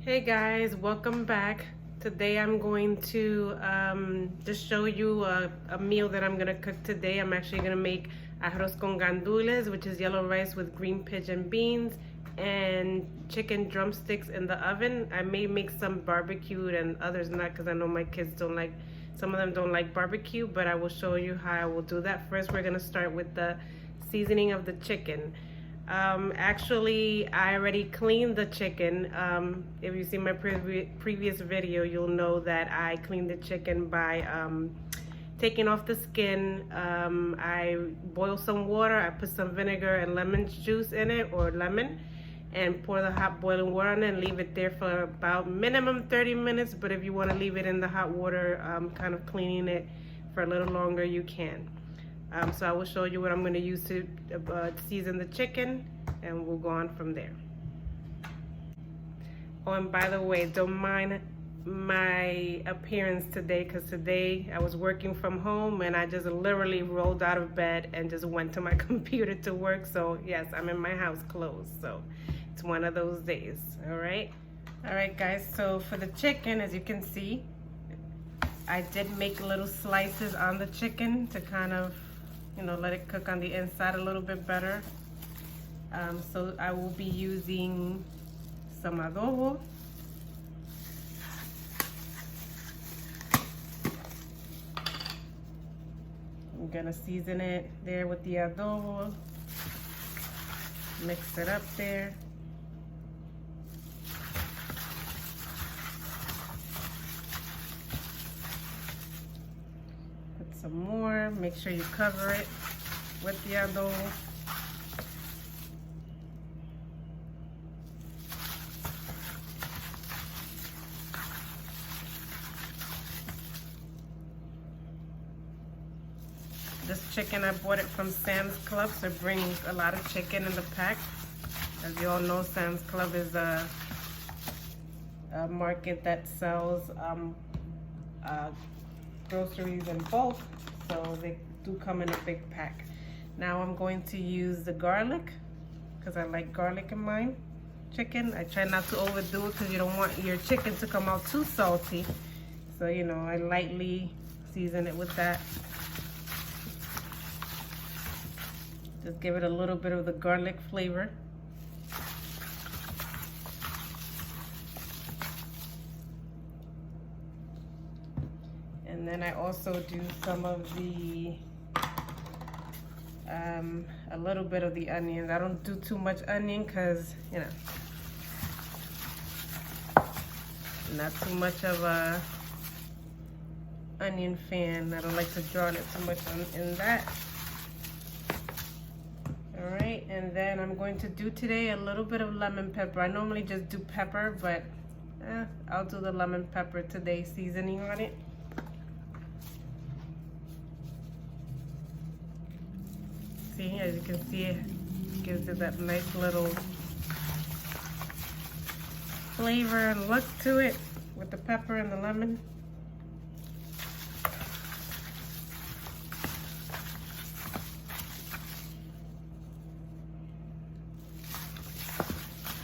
Hey guys, welcome back. Today I'm going to just show you a meal that I'm going to cook today. I'm actually going to make arroz con gandules, which is yellow rice with green pigeon beans and chicken drumsticks in the oven. I may make some barbecued and others not because I know my kids don't like, some of them don't like barbecue, but I will show you how I will do that. First, we're going to start with the seasoning of the chicken. Actually, I already cleaned the chicken. If you see my previous video, you'll know that I cleaned the chicken by taking off the skin. I boiled some water. I put some vinegar and lemon juice in it, or lemon, and pour the hot boiling water on it and leave it there for about minimum 30 minutes. But if you want to leave it in the hot water, kind of cleaning it for a little longer, you can. So I will show you what I'm going to use to season the chicken, and we'll go on from there. Oh, and by the way, don't mind my appearance today, because today I was working from home and I just literally rolled out of bed and just went to my computer to work. So yes, I'm in my house clothes, so it's one of those days. All right guys, so for the chicken, as you can see, I did make little slices on the chicken to kind of, you know, let it cook on the inside a little bit better. So I will be using some adobo. I'm gonna season it there with the adobo. Mix it up there. Some more. Make sure you cover it with the adobo. This chicken, I bought it from Sam's Club, so it brings a lot of chicken in the pack. As you all know, Sam's Club is a market that sells groceries in bulk, so they do come in a big pack. Now I'm going to use the garlic, because I like garlic in my chicken. I try not to overdo it because you don't want your chicken to come out too salty. So, you know, I lightly season it with that. Just give it a little bit of the garlic flavor. And then I also do some of the, a little bit of the onions. I don't do too much onion because, you know, not too much of a onion fan. I don't like to draw it too much in that. All right, and then I'm going to do today a little bit of lemon pepper. I normally just do pepper, but I'll do the lemon pepper today, seasoning on it. See, as you can see, it gives it that nice little flavor and look to it with the pepper and the lemon.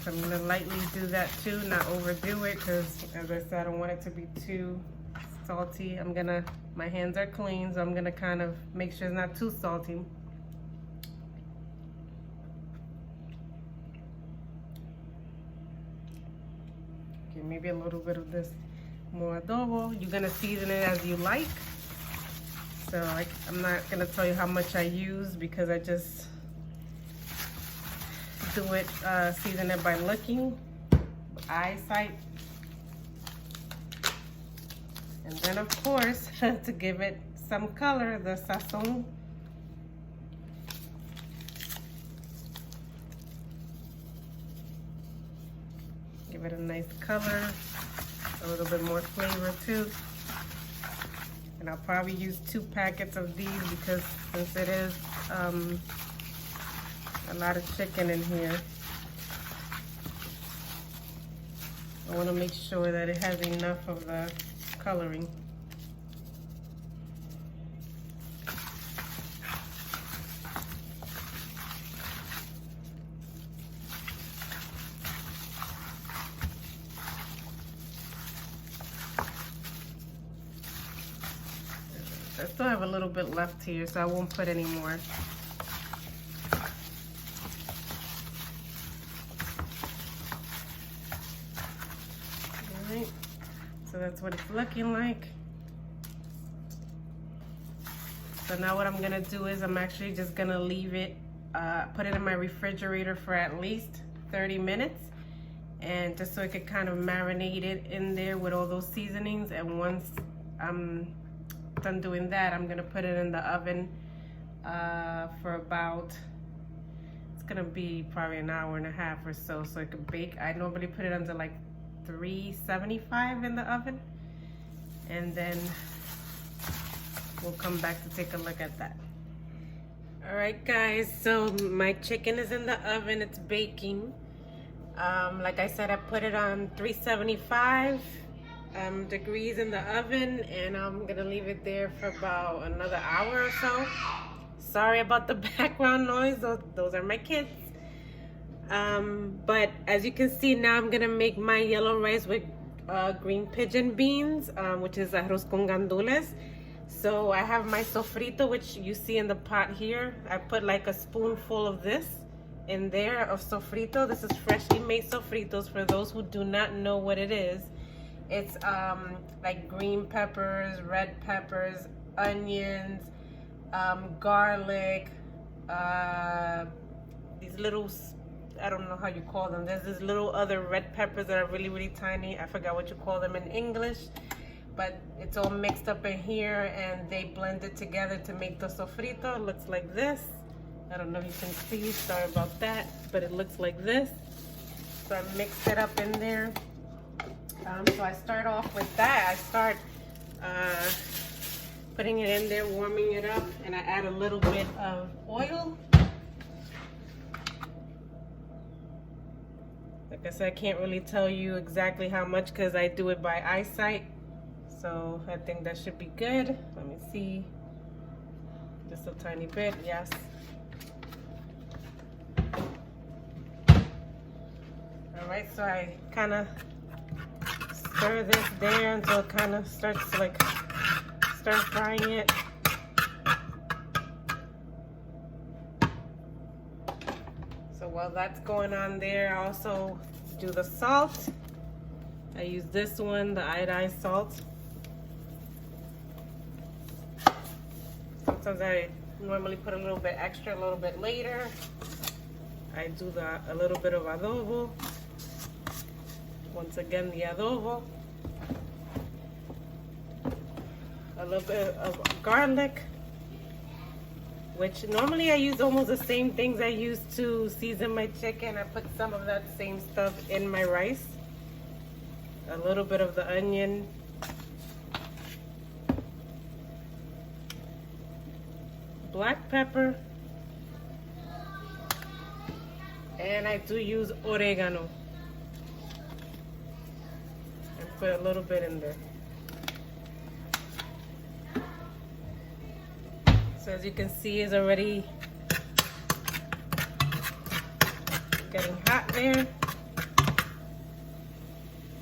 So I'm gonna lightly do that too, not overdo it, because as I said, I don't want it to be too salty. My hands are clean, so I'm gonna kind of make sure it's not too salty. Okay, maybe a little bit of this more adobo. You're gonna season it as you like. So I'm not gonna tell you how much I use, because I just do it, season it by looking, eyesight. And then of course, to give it some color, the sazon. Give it a nice color, a little bit more flavor too. And I'll probably use 2 packets of these, because since it is a lot of chicken in here, I want to make sure that it has enough of the coloring. I still have a little bit left here, so I won't put any more. Alright, so that's what it's looking like. So now what I'm gonna do is I'm actually just gonna leave it, put it in my refrigerator for at least 30 minutes. And just so it could kind of marinate it in there with all those seasonings. And once I'm done doing that, I'm gonna put it in the oven for about, it's gonna be probably an hour and a half or so it could bake. I normally put it under like 375 in the oven, and then we'll come back to take a look at that. All right guys, so my chicken is in the oven, it's baking. Like I said, I put it on 375 degrees in the oven, and I'm gonna leave it there for about another hour or so. Sorry about the background noise, those are my kids. But as you can see, now I'm gonna make my yellow rice with green pigeon beans, which is arroz con gandules. So I have my sofrito, which you see in the pot here. I put like a spoonful of this in there of sofrito. This is freshly made sofritos. For those who do not know what it is, it's like green peppers, red peppers, onions, garlic, these little, I don't know how you call them. There's this little other red peppers that are really, really tiny. I forgot what you call them in English, but it's all mixed up in here, and they blend it together to make the sofrito. It looks like this. I don't know if you can see, sorry about that, but it looks like this. So I mixed it up in there. So I start off with that. I start putting it in there, warming it up, and I add a little bit of oil. Like I said, I can't really tell you exactly how much because I do it by eyesight. So I think that should be good. Let me see. Just a tiny bit, yes. All right, so I kind of stir this there until it kind of starts to like start frying it. So while that's going on there, I also do the salt. I use this one, the iodized salt. Sometimes I normally put a little bit extra, a little bit later. I do a little bit of adobo. Once again, the adobo. A little bit of garlic, which normally I use almost the same things I use to season my chicken. I put some of that same stuff in my rice. A little bit of the onion. Black pepper. And I do use oregano. And put a little bit in there. So as you can see, it's already getting hot there.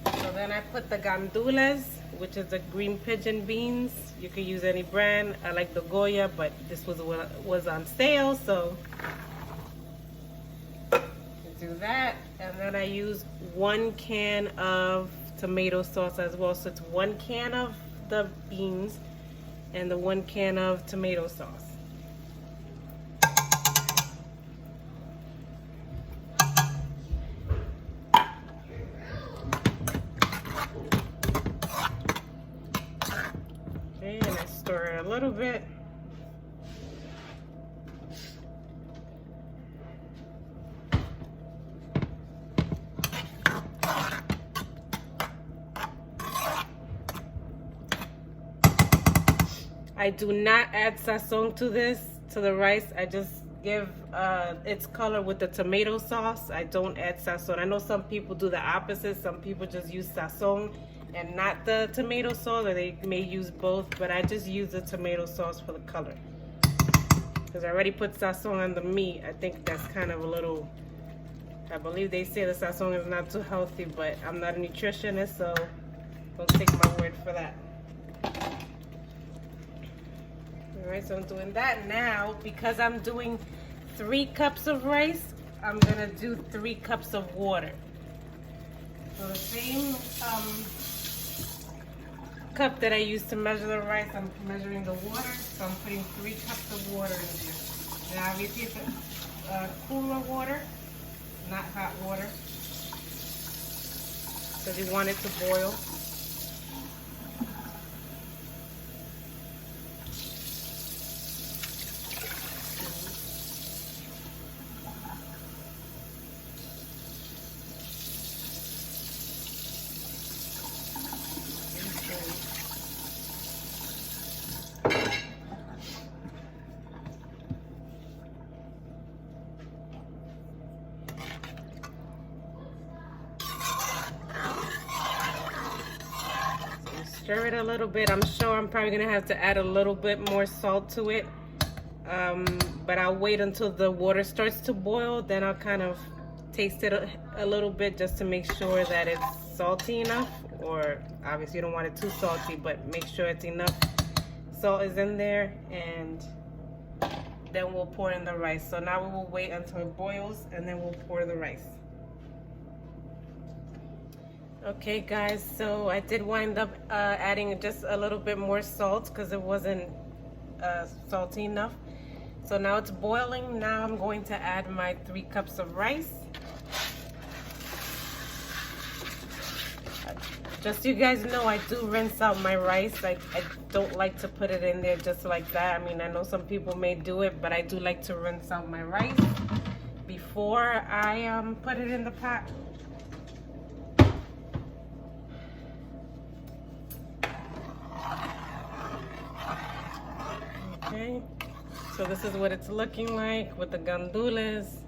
So then I put the gandules, which is the green pigeon beans. You could use any brand. I like the Goya, but this was on sale, so do that. And then I use 1 can of tomato sauce as well. So it's 1 can of the beans and the 1 can of tomato sauce. Okay, and I stir it a little bit. I do not add sazon to the rice. I just give its color with the tomato sauce. I don't add sazon. I know some people do the opposite. Some people just use sazon and not the tomato sauce, or they may use both, but I just use the tomato sauce for the color. Because I already put sazon on the meat. I think that's kind of a little, I believe they say the sazon is not too healthy, but I'm not a nutritionist, so don't take my word for that. All right, so I'm doing that now. Because I'm doing 3 cups of rice, I'm gonna do 3 cups of water. So the same cup that I used to measure the rice, I'm measuring the water. So I'm putting 3 cups of water in there. Now obviously it's cooler water, not hot water, because you want it to boil. Stir it a little bit. I'm sure I'm probably gonna have to add a little bit more salt to it, but I'll wait until the water starts to boil. Then I'll kind of taste it a little bit just to make sure that it's salty enough, or obviously you don't want it too salty, but make sure it's enough salt is in there, and then we'll pour in the rice. So now we will wait until it boils and then we'll pour the rice. Okay guys, so I did wind up adding just a little bit more salt because it wasn't salty enough. So now it's boiling. Now I'm going to add my 3 cups of rice. Just so you guys know, I do rinse out my rice. I don't like to put it in there just like that. I mean, I know some people may do it, but I do like to rinse out my rice before I put it in the pot. Okay, so this is what it's looking like with the gandules.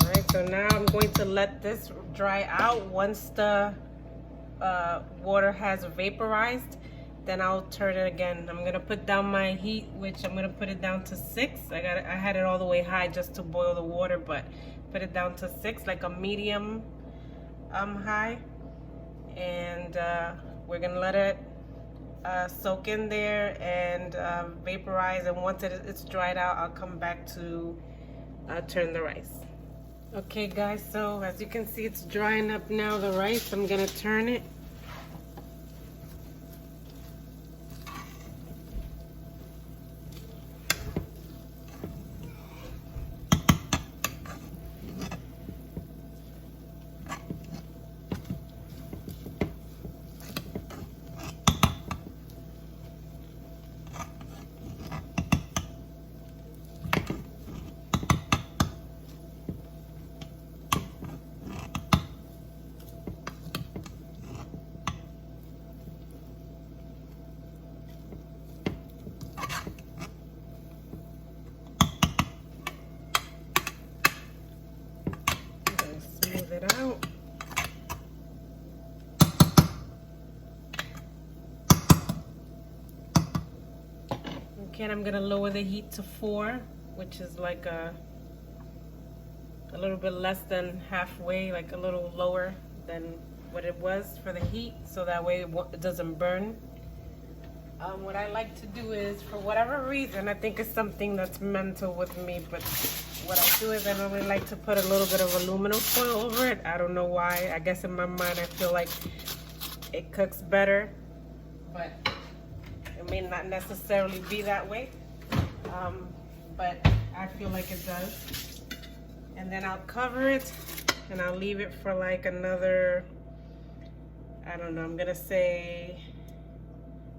Alright, so now I'm going to let this dry out. Once the water has vaporized, then I'll turn it again. I'm gonna put down my heat, which I'm gonna put it down to 6. I had it all the way high just to boil the water, but put it down to 6, like a medium high, and we're gonna let it soak in there and vaporize, and once it's dried out, I'll come back to turn the rice. Okay guys, so as you can see, it's drying up now, the rice. I'm gonna turn it. Smooth it out. Okay, and I'm gonna lower the heat to 4, which is like a little bit less than halfway, like a little lower than what it was for the heat, so that way it doesn't burn. What I like to do is, for whatever reason, I think it's something that's mental with me, but what I do is I normally like to put a little bit of aluminum foil over it. I don't know why. I guess in my mind I feel like it cooks better, but it may not necessarily be that way. But I feel like it does. And then I'll cover it and I'll leave it for like another, I don't know, I'm gonna say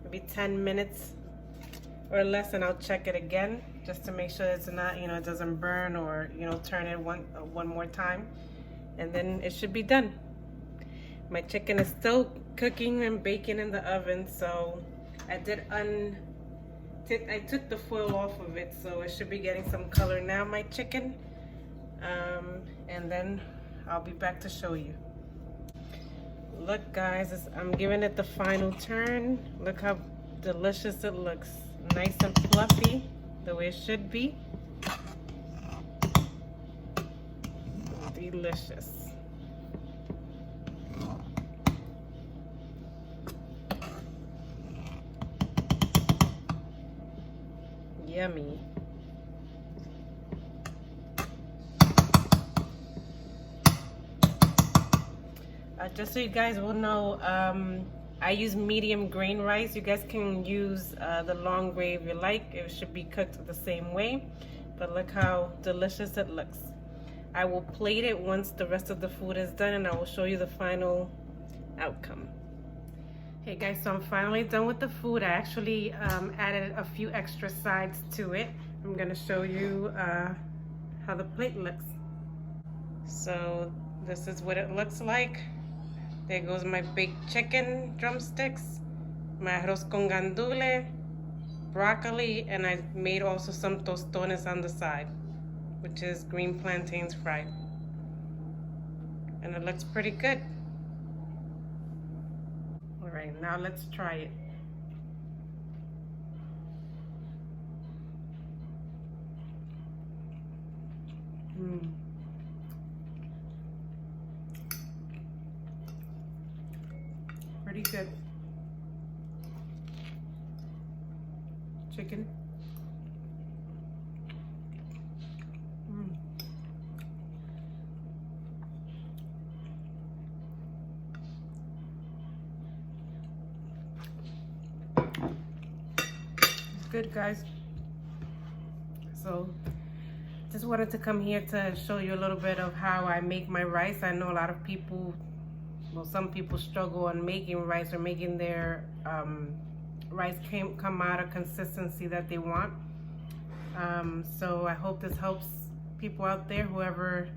maybe 10 minutes or less, and I'll check it again just to make sure it's not, it doesn't burn, or turn it one more time, and then it should be done. My chicken is still cooking and baking in the oven, so I took the foil off of it, so it should be getting some color now, my chicken, and then I'll be back to show you. Look guys, I'm giving it the final turn. Look how delicious it looks. Nice and fluffy, the way it should be. Delicious. Yummy. Just so you guys will know, I use medium grain rice. You guys can use the long grain if you like. It should be cooked the same way. But look how delicious it looks. I will plate it once the rest of the food is done, and I will show you the final outcome. Hey guys, so I'm finally done with the food. I actually added a few extra sides to it. I'm gonna show you how the plate looks. So this is what it looks like. There goes my baked chicken drumsticks, my arroz con gandules, broccoli, and I made also some tostones on the side, which is green plantains fried. And it looks pretty good. All right, now let's try it. Pretty good. Chicken. It's good, guys. So just wanted to come here to show you a little bit of how I make my rice. I know a lot of people, well, some people struggle on making rice or making their rice come out of consistency that they want. So I hope this helps people out there, whoever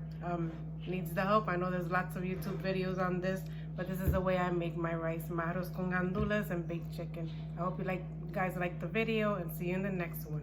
needs the help. I know there's lots of YouTube videos on this, but this is the way I make my rice, my arroz con gandules and baked chicken. I hope you guys like the video, and see you in the next one.